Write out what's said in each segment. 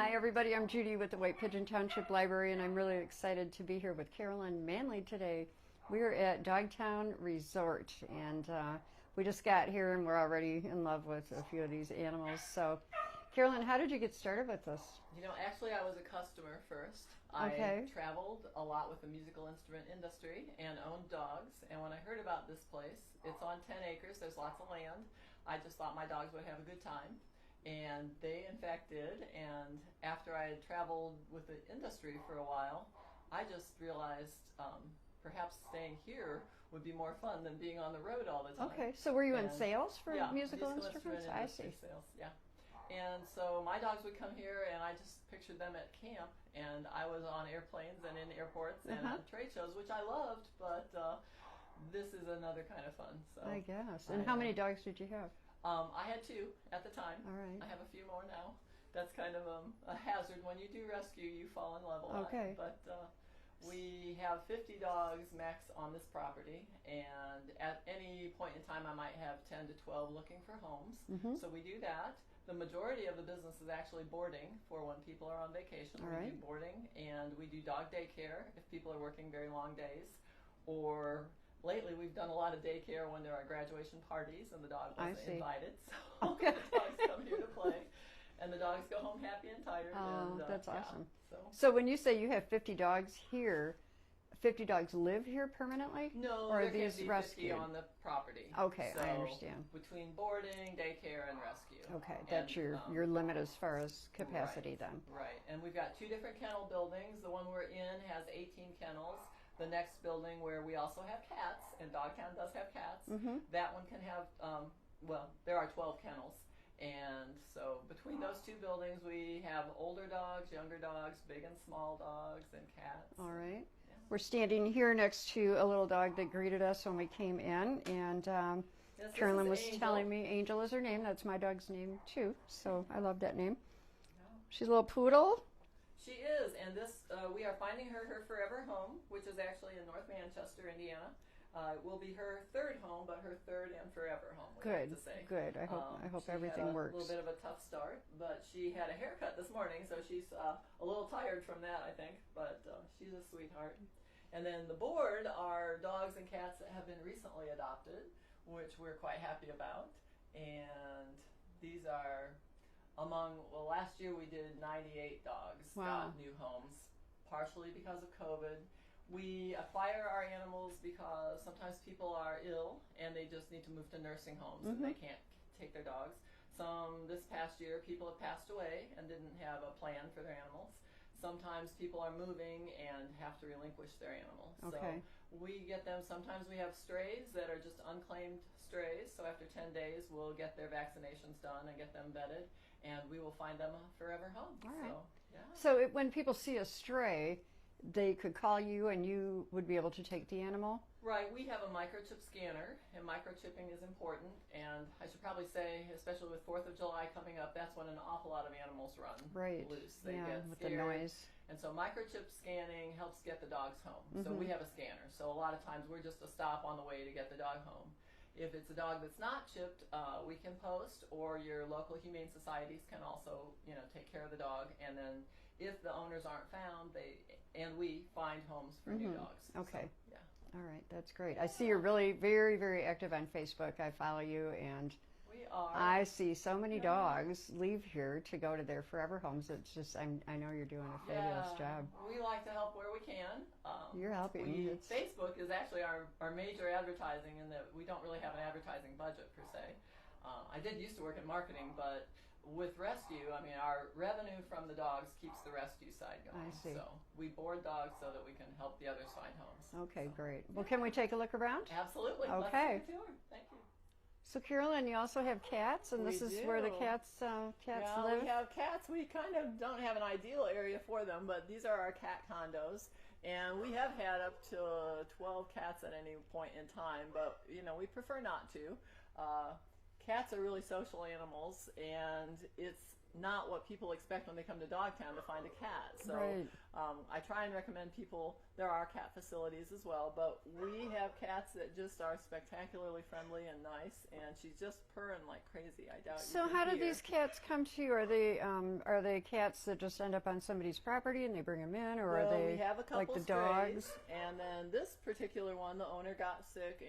Hi everybody, I'm Judy with the White Pigeon Township Library, and I'm really excited to be here with Carolyn Manley today. We're at Dogtown Resort, and we just got here and we're already in love with a few of these animals. So Carolyn, how did you get started with this? You know, actually I was a customer first. Okay. I traveled a lot with the musical instrument industry and owned dogs, and when I heard about this place, it's on 10 acres, there's lots of land. I just thought my dogs would have a good time. And they in fact did, and after I had traveled with the industry for a while, I just realized perhaps staying here would be more fun than being on the road all the time. Okay, so were you in And sales for yeah, musical instruments? I industry see. sales, yeah. And so my dogs would come here, and I just pictured them at camp, and I was on airplanes and in airports and on trade shows, which I loved, but this is another kind of fun. So I guess. And how many dogs did you have? I had 2 at the time. All right. I have a few more now. That's kind of a hazard. When you do rescue, you fall in love a lot. Okay. But we have 50 dogs max on this property, and at any point in time I might have 10 to 12 looking for homes. So we do that. The majority of the business is actually boarding for when people are on vacation. All right. We do boarding, and we do dog daycare if people are working very long days, or lately we've done a lot of daycare when there are graduation parties and the dog wasn't invited, so Okay. the dogs come here to play, and the dogs go home happy and tired. Oh, and, that's yeah, awesome. So when you say you have 50 dogs here, 50 dogs live here permanently? no, or there are these can be 50 rescued? on the property. Okay, so I understand. Between boarding, daycare, and rescue. Okay, that's and, your limit as far as capacity then. Right, and we've got 2 different kennel buildings. The one we're in has 18 kennels. The next building, where we also have cats, and Dogtown does have cats, that one can have, well, there are 12 kennels. And so between those 2 buildings, we have older dogs, younger dogs, big and small dogs, and cats. All right. Yeah. We're standing here next to a little dog that greeted us when we came in, and Yes, Carolyn was Angel. telling me Angel is her name. That's my dog's name too, so I love that name. She's a little poodle. She is, and this we are finding her forever home, which is actually in North Manchester, Indiana. It will be her 3rd home, but her 3rd and forever home. We Good, like to say. good. I hope she everything had works. A little bit of a tough start, but she had a haircut this morning, so she's a little tired from that, I think. But she's a sweetheart. And then the board are dogs and cats that have been recently adopted, which we're quite happy about. And these are well, last year we did 98 dogs got new homes, partially because of COVID. We acquire our animals because sometimes people are ill and they just need to move to nursing homes and they can't take their dogs. This past year, people have passed away and didn't have a plan for their animals. Sometimes people are moving and have to relinquish their animals. Okay. So we get them. Sometimes we have strays that are just unclaimed strays. So after 10 days, we'll get their vaccinations done and get them vetted, and we will find them a forever home. All right. So, yeah. So when people see a stray, they could call you and you would be able to take the animal? Right, we have a microchip scanner, and microchipping is important, and I should probably say, especially with 4th of July coming up, that's when an awful lot of animals run loose. They get with scared. the noise. And so microchip scanning helps get the dogs home. So we have a scanner, so a lot of times we're just a stop on the way to get the dog home. If it's a dog that's not chipped, we can post, or your local humane societies can also, take care of the dog, and then if the owners aren't found, we find homes for new dogs. Okay. So, yeah. All right, that's great. I see you're really very, very active on Facebook. I follow you, and We are. I see so many dogs leave here to go to their forever homes. It's just, I know you're doing a fabulous job. We like to help where we can. You're helping. Facebook is actually our major advertising, in that we don't really have an advertising budget per se. I did used to work in marketing, but with rescue, our revenue from the dogs keeps the rescue side going. I see. So we board dogs so that we can help the others find homes. Okay, So, great. Well, can we take a look around? Absolutely. Okay. Let's take a tour. Thank you. So, Carolyn, you also have cats, and this is where the cats live? We have cats. We kind of don't have an ideal area for them, but these are our cat condos. And we have had up to 12 cats at any point in time, but, we prefer not to. Cats are really social animals, and it's not what people expect when they come to Dogtown to find a cat. So Right. I try and recommend people, there are cat facilities as well, but we have cats that just are spectacularly friendly and nice, and she's just purring like crazy. I doubt So you can how do hear. these cats come to you? Are they cats that just end up on somebody's property and they bring them in, or Well, are they we have a couple like the strays, dogs? and then this particular one, the owner got sick,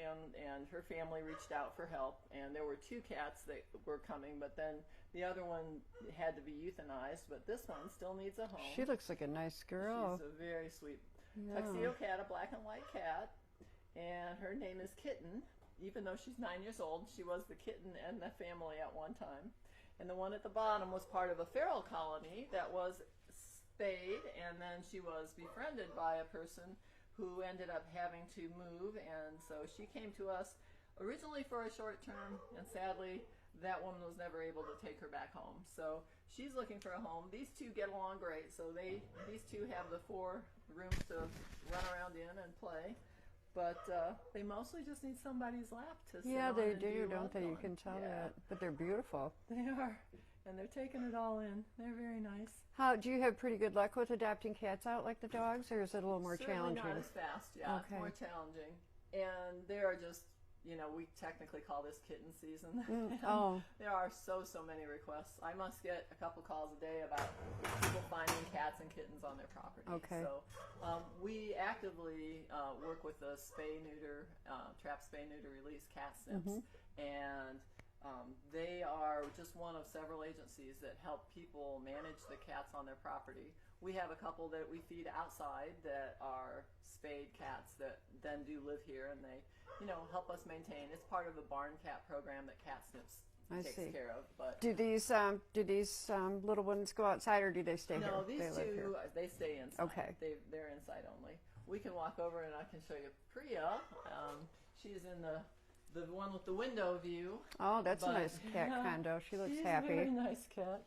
and her family reached out for help, and there were 2 cats that were coming, but then the other one had to be euthanized, but this one still needs a home. She looks like a nice girl. She's a very sweet Yeah. tuxedo cat, a black and white cat, and her name is Kitten. Even though she's 9 years old, she was the kitten and the family at one time. And the one at the bottom was part of a feral colony that was spayed, and then she was befriended by a person who ended up having to move, and so she came to us originally for a short term, and sadly that woman was never able to take her back home. So she's looking for a home. These 2 get along great, so these 2 have the 4 rooms to run around in and play. But they mostly just need somebody's lap to sit Yeah, on they and do, don't love they? You on. can tell Yeah, that. But they're beautiful. they are, and they're taking it all in. They're very nice. How do you have pretty good luck with adopting cats out like the dogs, or is it a little more Certainly challenging? not as fast. Yeah, Okay. it's more challenging. And there are just, we technically call this kitten season. And Oh, there are so many requests. I must get a couple calls a day about people finding cats and kittens on their property. Okay. So we actively work with the trap spay neuter release cat snips, and they are just one of several agencies that help people manage the cats on their property. We have a couple that we feed outside that are spayed cats that then do live here, and they, help us maintain. It's part of the barn cat program that Cat Snips I takes see. care of. But do these little ones go outside, or do they stay no, here? these They live here. 2 they stay inside. Okay. They're inside only. We can walk over and I can show you Priya. She's in the one with the window view. Oh, that's a But- nice cat condo. She looks She's happy. a very nice cat.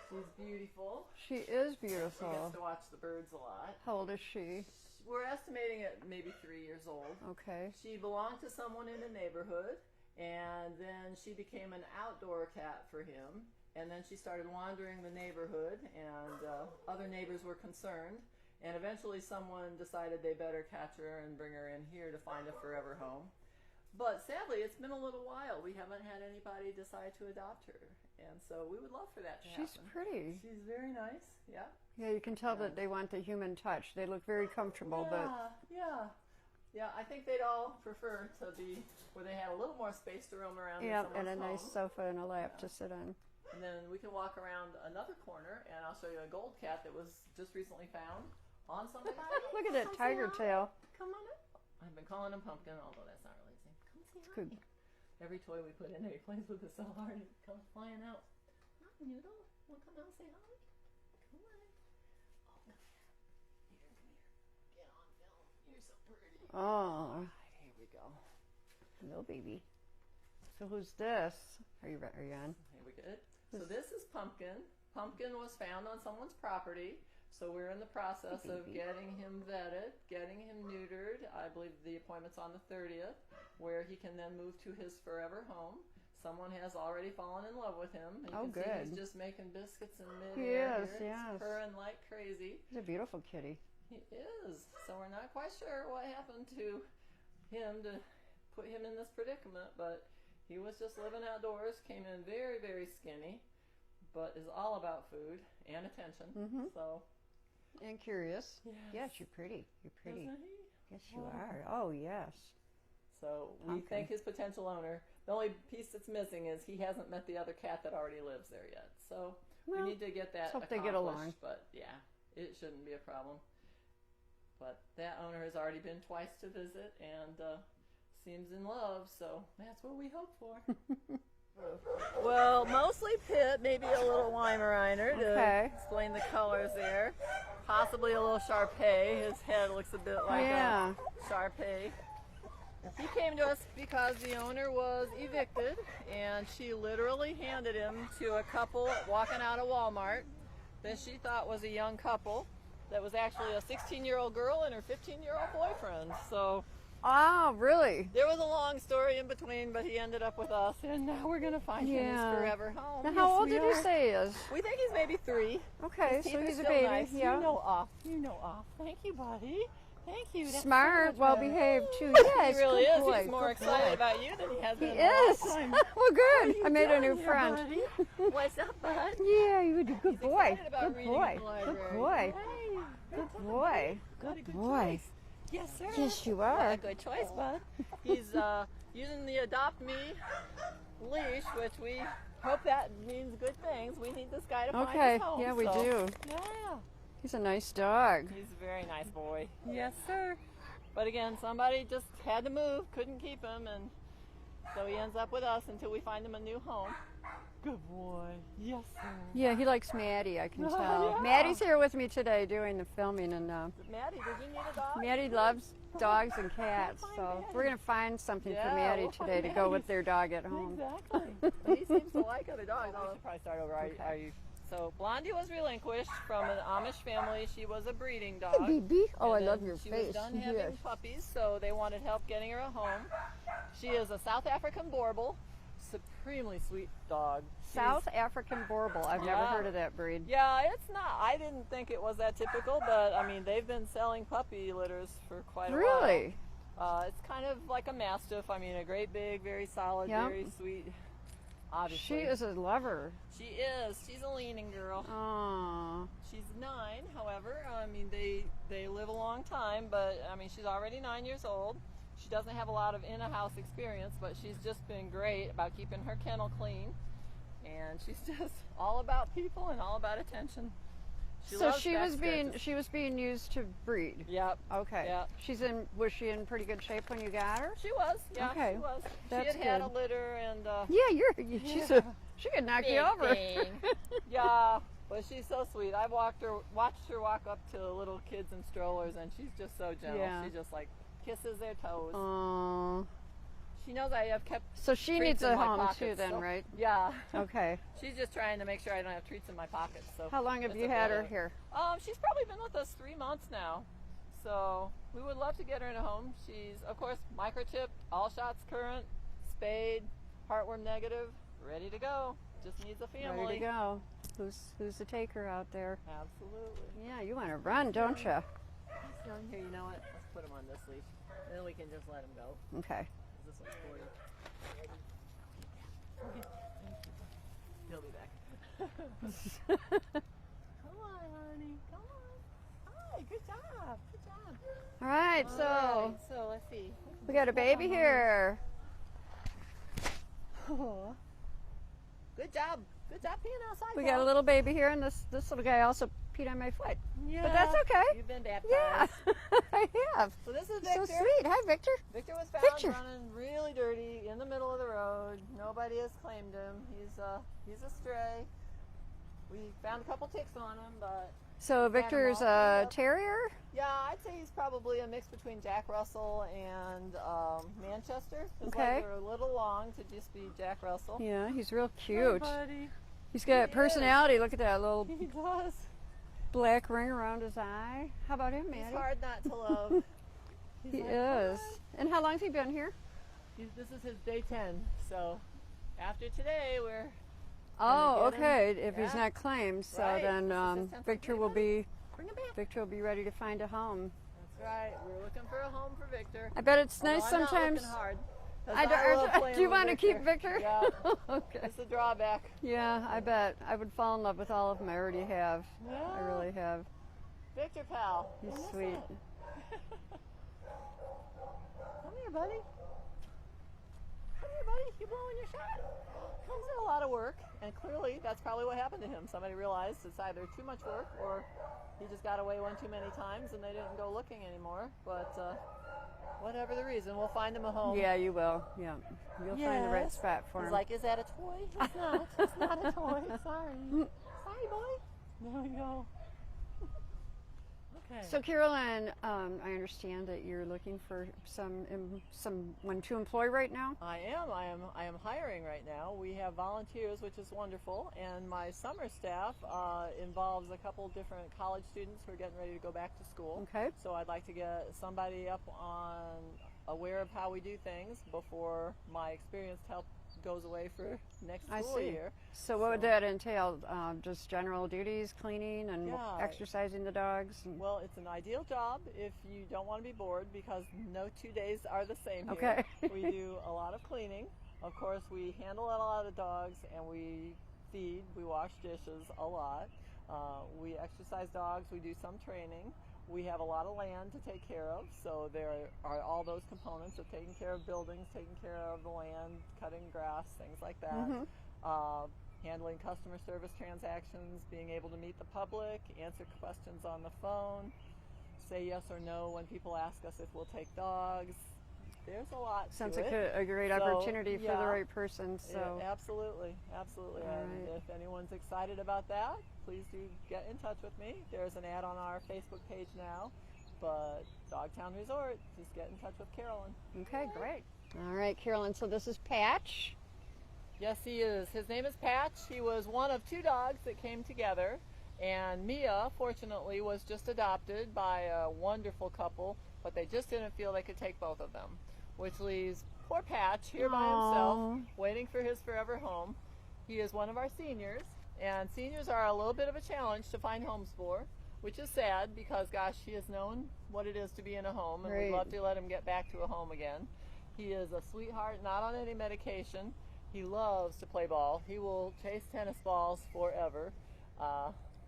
She's beautiful. She is She gets beautiful. to watch the birds a lot. How old is she? We're estimating at maybe 3 years old. Okay. She belonged to someone in the neighborhood, and then she became an outdoor cat for him. And then she started wandering the neighborhood, and other neighbors were concerned. And eventually someone decided they better catch her and bring her in here to find a forever home. But sadly, it's been a little while. We haven't had anybody decide to adopt her. And so we would love for that to She's happen. pretty. She's very nice, yeah. Yeah, you can tell that they want the human touch. They look very comfortable, Yeah, I think they'd all prefer to be where they had a little more space to roam around. yeah, in and a someone's nice home. sofa and a lap to sit on. And then we can walk around another corner, and I'll show you a gold cat that was just recently found on somebody's property. Look at that Come tiger say hi. tail. Come on up. I've been calling him Pumpkin, although that's not really his name. Come say hi. Good. Every toy we put in there, he plays with it so hard, it comes flying out. Hi, Noodle. Want to come out and say hi? Come on. Oh, come here. Here, come here. Get on film. You're so pretty. Oh, Here we go. hello, baby. So who's this? Are you on? Here we go. So this is Pumpkin. Pumpkin was found on someone's property. So we're in the process of getting him vetted, getting him neutered. I believe the appointment's on the 30th, where he can then move to his forever home. Someone has already fallen in love with him. You Oh, can see good. he's just making biscuits in He midair is, here. yes. He's purring like crazy. He's a beautiful kitty. He is. So we're not quite sure what happened to him to put him in this predicament, but he was just living outdoors, came in very, very skinny, but is all about food and attention. Mm-hmm. So, And curious. yes. Yes, you're pretty. You're pretty. Isn't he? Yes, you are. Oh, yes. So we Pumpkin. think his potential owner, the only piece that's missing is he hasn't met the other cat that already lives there yet. So Well, we need to get that let's hope they get accomplished, along. but yeah, it shouldn't be a problem. But that owner has already been twice to visit and seems in love, so that's what we hope for. Well, mostly pit, maybe a little Weimaraner to Okay. explain the colors there. Possibly a little Shar-Pei. His head looks a bit like Yeah. a Shar-Pei. He came to us because the owner was evicted, and she literally handed him to a couple walking out of Walmart that she thought was a young couple that was actually a 16-year-old girl and her 15-year-old boyfriend. So Oh, really? There was a long story in between, but he ended up with us, and now we're gonna find him his forever home. Now, how Yes, old we did you are. say he is? We think he's maybe 3. Okay, His teeth so are he's a still baby. nice. Yeah. You know off. You know off. Thank you, buddy. Thank you. That's so Smart, much well better. behaved too. He Yes, really good is. boy, He's more good excited boy. about you than he has He been in a long is. time. Well, good. I made a doing new here, friend. buddy? What's up, bud? Yeah, you do. Good He's boy. excited about Good reading boy. in the library. Good boy. Hey, Good boy. Good boy. choice. Yes, sir. Yes, you Yeah, are. good choice, bud. He's using the Adopt Me leash, which we hope that means good things. We need this guy to find Okay. his home. Yeah, we so. do. Yeah. He's a nice dog. He's a very nice boy. Yes, sir. But again, somebody just had to move, couldn't keep him, and so he ends up with us until we find him a new home. Good boy. Yes, sir. Yeah, he likes Maddie, I can tell. Yeah. Maddie's here with me today doing the filming, and Maddie, did you need a dog? Maddie loves dogs and cats, Find so Maddie. we're going to find something Yeah, for Maddie we'll find today to go with Maddie. their dog at home. Exactly. But he seems to like other dogs. We should probably start over. Are you? So Blondie was relinquished from an Amish family. She was a breeding dog. Hey, BB. Oh, I And love then your she face. was done having Yes. puppies, so they wanted help getting her a home. She is a South African Borbal, supremely sweet dog. She's- South African Borbal. I've never Yeah. heard of that breed. Yeah, it's not. I didn't think it was that typical, but I mean, they've been selling puppy litters for quite a while. Really? It's kind of like a Mastiff. I mean, a great big, very solid, Yep. very sweet. She Obviously. is a lover. She is. She's a leaning girl. Aww. She's 9, however. I mean, they live a long time, but I mean, she's already 9 years old. She doesn't have a lot of in-a-house experience, but she's just been great about keeping her kennel clean. And she's just all about people and all about attention. She So loves she back was being scratches. used to breed. Yep. Okay. Yep. Was she in pretty good shape when you got her? She was. Yeah, Okay. she was. That's she had a good. litter and Yeah, she could knock you big over. thing. Yeah, but she's so sweet. I watched her walk up to little kids in strollers, and she's just so gentle. Yeah. She just like kisses their toes. Aww. She knows I have kept. So she treats needs in a my home pockets, too, then, so- right? Yeah. Okay. She's just trying to make sure I don't have treats in my pockets. So. How long have that's you a had bit her of- here? She's probably been with us 3 months now. So we would love to get her in a home. She's, of course, microchipped, all shots current, spayed, heartworm negative, ready to go. Just needs a family. Ready to go. Who's the taker out there? Absolutely. Yeah, you want to run, don't you? He's down here. You know what? Let's put him on this leash. And then we can just let him go. Okay. This one's for you. Okay. He'll be back. Come on, honey. Come on. Hi. Good job. Good job. All right, All so right, so let's see. we got a baby here. Oh. Good job. Good job peeing outside. We got a Paul. little baby here, and this little guy also peed on my foot. Yeah. But that's okay. You've been baptized. Yeah, I have. So this is So Victor. sweet. Hi, Victor. Victor was found Victor. running really dirty in the middle of the road. Nobody has claimed him. He's a stray. We found a couple ticks on him, but So Victor's all a cleaned up. terrier? yeah, I'd say he's probably a mix between Jack Russell and Manchester. His Okay. legs are a little long to just be Jack Russell. Yeah, he's real Hi, cute. buddy. He's got He personality. Look at that little He does. black ring around his eye. How about him, He's Maddie? hard not to love. He's He like, is. "Hi." And how long has he been here? This is his day 10. So after today, we're Oh, get him. okay. If he's Yeah. not claimed, so Right. then This is his 10th Victor birthday, will buddy. be bring him back. Victor will be ready to find a home. That's right. We're looking for a home for Victor. I bet it's Although nice I'm not sometimes. looking hard, 'cause I love don't, playing do you with want to keep Victor? Yeah. Okay. It's a drawback. Yeah, I bet. I would fall in love with all of them. I already have. I Yeah. really have. Victor, pal. He's Come sweet. Come here, buddy. Come here, buddy. You blowing your shot? Comes in a lot of work, and clearly that's probably what happened to him. Somebody realized it's either too much work or he just got away one too many times and they didn't go looking anymore. But whatever the reason, we'll find him a home. Yeah, you will. Yeah. You'll find the right Yes. spot for He's him. like, is that a toy? It's not. It's not a toy. Sorry. Sorry, boy. There we go. Okay. So, Carolyn, I understand that you're looking for someone to employ right now. I am hiring right now. We have volunteers, which is wonderful, and my summer staff involves a couple different college students who are getting ready to go back to school. Okay. So I'd like to get somebody up aware of how we do things before my experienced help goes away for next I school see. year. So what would that entail? Just general duties, cleaning and Yeah. exercising the dogs? And... Well, it's an ideal job if you don't want to be bored, because no 2 days are the same here. Okay. We do a lot of cleaning. Of course, we handle a lot of dogs, and we feed, we wash dishes a lot. We exercise dogs, we do some training. We have a lot of land to take care of, so there are all those components of taking care of buildings, taking care of the land, cutting grass, things like that. Handling customer service transactions, being able to meet the public, answer questions on the phone, say yes or no when people ask us if we'll take dogs. There's a lot Sounds to like it. a great So, opportunity for the yeah. right person. So Yeah, absolutely, absolutely. All And right. if anyone's excited about that, please do get in touch with me. There's an ad on our Facebook page now, but Dogtown Resort, just get in touch with Carolyn. okay, great. All right, Carolyn. So this is Patch. Yes, he is. His name is Patch. He was one of 2 dogs that came together, and Mia, fortunately, was just adopted by a wonderful couple, but they just didn't feel they could take both of them, which leaves poor Patch here by himself, Aw. waiting for his forever home. He is one of our seniors, and seniors are a little bit of a challenge to find homes for, which is sad because, gosh, he has known what it is to be in a home, and Right. we'd love to let him get back to a home again. He is a sweetheart, not on any medication. He loves to play ball. He will chase tennis balls forever.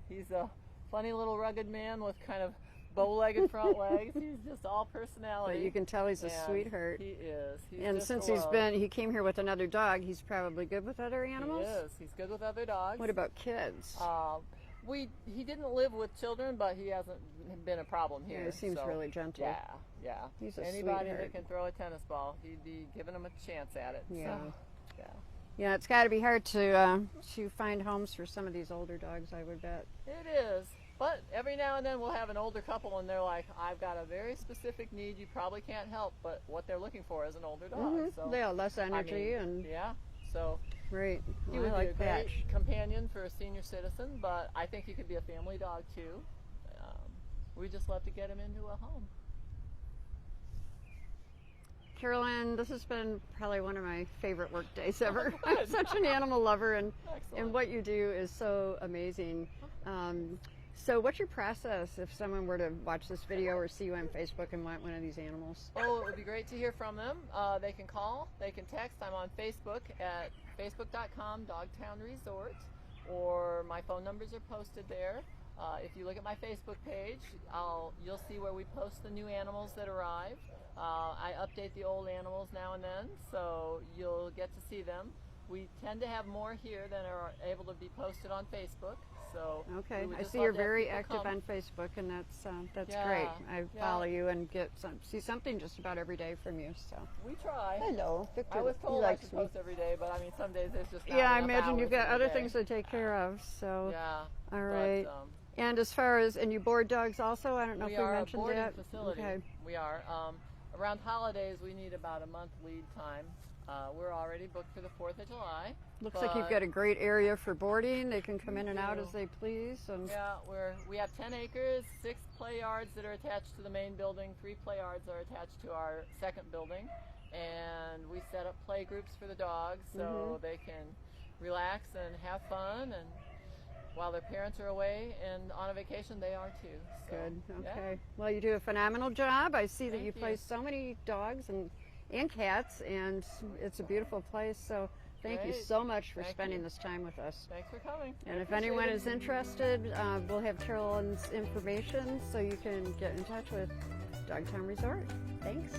He's a funny little rugged man with kind of bow-legged front legs. He's just all personality. But you can tell he's a And sweetheart. He is. He's And just since a love. he came here with another dog, he's probably good with other animals. He is. He's good with other dogs. What about kids? He didn't live with children, but he hasn't been a problem here. Yeah, he seems so, really gentle. Yeah. He's a Anybody sweetheart. that can throw a tennis ball, he'd be giving him a chance at it. Yeah. So, yeah. Yeah, it's got to be hard to find homes for some of these older dogs, I would bet. It is. But every now and then we'll have an older couple and they're like, I've got a very specific need you probably can't help, but what they're looking for is an older dog. So, They have less I energy mean, and yeah. So great. he I would like be a great Patch. companion for a senior citizen, but I think he could be a family dog too. We just love to get him into a home. Carolyn, this has been probably one of my favorite work days ever. Good. I'm such an animal lover, and Excellent. what you do is so amazing. So what's your process if someone were to watch this video or see you on Facebook and want one of these animals? Oh, it would be great to hear from them. They can call, they can text. I'm on Facebook at facebook.com Dogtown Resort, or my phone numbers are posted there. If you look at my Facebook page, you'll see where we post the new animals that arrive. I update the old animals now and then, so you'll get to see them. We tend to have more here than are able to be posted on Facebook. So Okay, we would I just see love you're to have very people active come. on Facebook, and that's Yeah, great. I yeah. follow you and see something just about every day from you. So We try. hello, Victor. I was he told I likes should me. post every day, but I mean, some days there's just not Yeah, I enough imagine hours you've got in the other day. things to take care of. So Yeah. all right. But, And as far as you board dogs also, I don't know we if we are a mentioned boarding that. facility. Okay. We are. Around holidays, we need about a month lead time. We're already booked for the 4th of July. Looks like you've but- got a great area for boarding. They can come We in and out do. as they please. And Yeah, we have 10 acres, 6 play yards that are attached to the main building, 3 play yards are attached to our second building, and we set up play groups for the dogs so they can relax and have fun, and while their parents are away and on a vacation, they are too. So, good. yeah. Okay. Well, you do a phenomenal job. I see that Thank you you. place so many dogs and cats, and it's a beautiful place. So thank you Great. so much for Thank spending you. this time with us. Thanks for coming. And I if appreciate anyone it. is interested, we'll have Carolyn's information so you can get in touch with Dogtown Resort. Thanks.